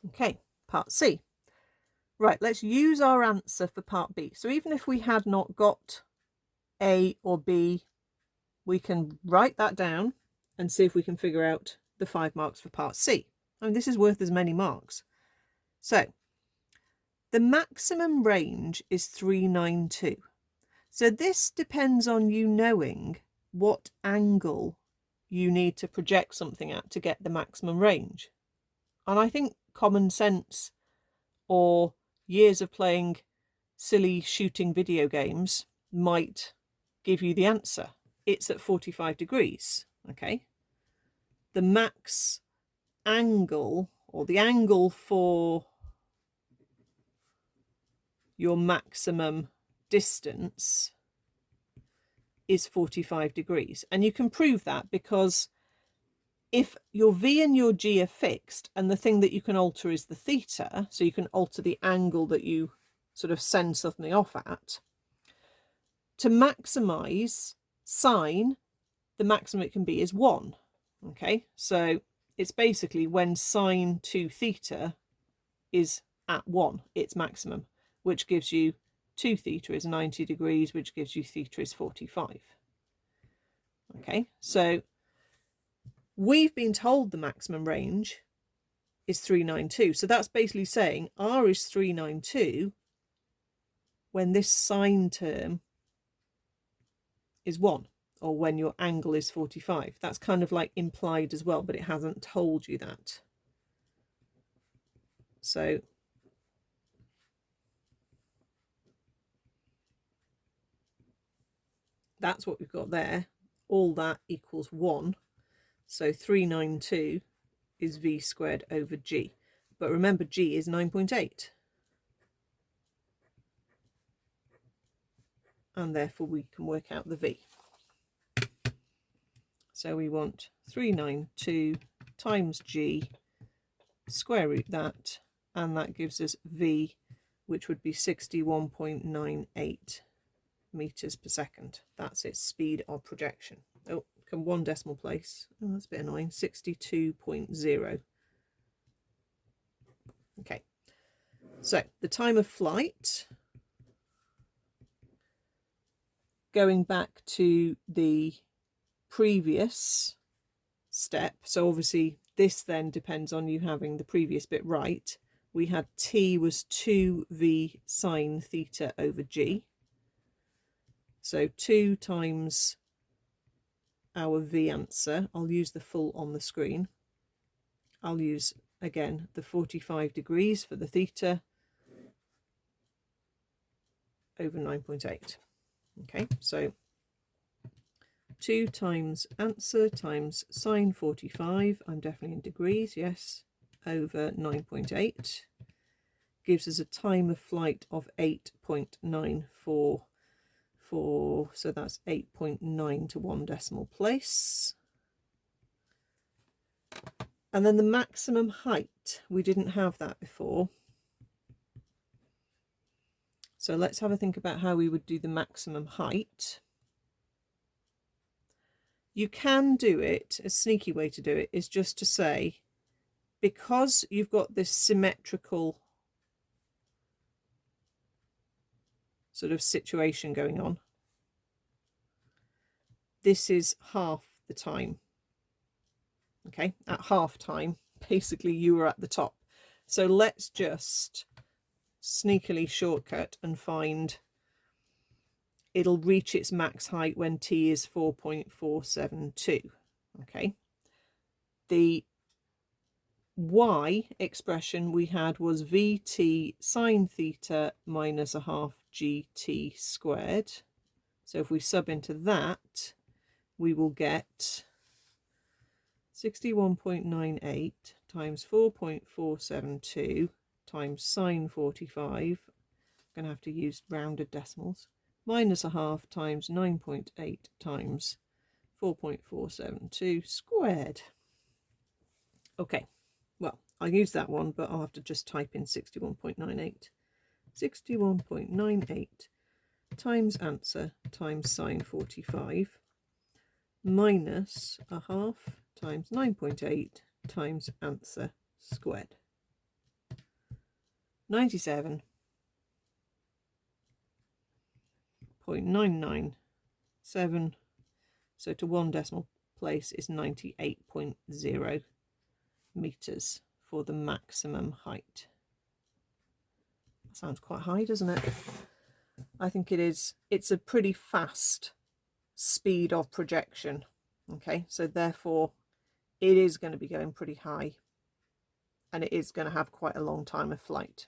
Okay, part C. Right, let's use our answer for part B. So even if we had not got A or B, we can write that down and see if we can figure out the 5 marks for part C. I mean, this is worth as many marks. So the maximum range is 392. So this depends on you knowing what angle you need to project something at to get the maximum range. And I think common sense or years of playing silly shooting video games might give you the answer. It's at 45 degrees, okay? The max angle, or the angle for your maximum distance, is 45 degrees. And you can prove that because if your V and your G are fixed and the thing that you can alter is the theta, so you can alter the angle that you sort of send something off at, to maximize sine, the maximum it can be is 1. Okay, so it's basically when sine 2 theta is at 1, its maximum, which gives you 2 theta is 90 degrees, which gives you theta is 45. Okay, so we've been told the maximum range is 392. So that's basically saying R is 392 when this sine term is 1, or when your angle is 45. That's kind of like implied as well, but it hasn't told you that. So that's what we've got there. All that equals 1. So 392 is V squared over G. But remember, G is 9.8. And therefore we can work out the V. So we want 392 times G, square root that, and that gives us V, which would be 61.98 meters per second. That's its speed of projection. Oh, come 1 decimal place. Oh, that's a bit annoying. 62.0. Okay. So the time of flight, going back to the previous step, so obviously this then depends on you having the previous bit right. We had t was 2v sine theta over g. So 2 times our v answer. I'll use the full on the screen. I'll use, again, the 45 degrees for the theta over 9.8. Okay, so 2 times answer times sine 45, I'm definitely in degrees, yes, over 9.8, gives us a time of flight of 8.944, so that's 8.9 to 1 decimal place. And then the maximum height, we didn't have that before. So let's have a think about how we would do the maximum height. You can do it, a sneaky way to do it is just to say, because you've got this symmetrical sort of situation going on, this is half the time. Okay, at half time, basically you were at the top. So let's just sneakily shortcut and find it'll reach its max height when t is 4.472. Okay, the y expression we had was vt sine theta minus a half gt squared. So if we sub into that, we will get 61.98 times 4.472 times sine 45. I'm going to have to use rounded decimals. Minus a half times 9.8 times 4.472 squared. Okay, well, I'll use that one, but I'll have to just type in 61.98. 61.98 times answer times sine 45 minus a half times 9.8 times answer squared. 97.997, so to 1 decimal place is 98.0 meters for the maximum height. That sounds quite high, doesn't it? I think it is. It's a pretty fast speed of projection. Okay, so therefore it is going to be going pretty high, and it is going to have quite a long time of flight.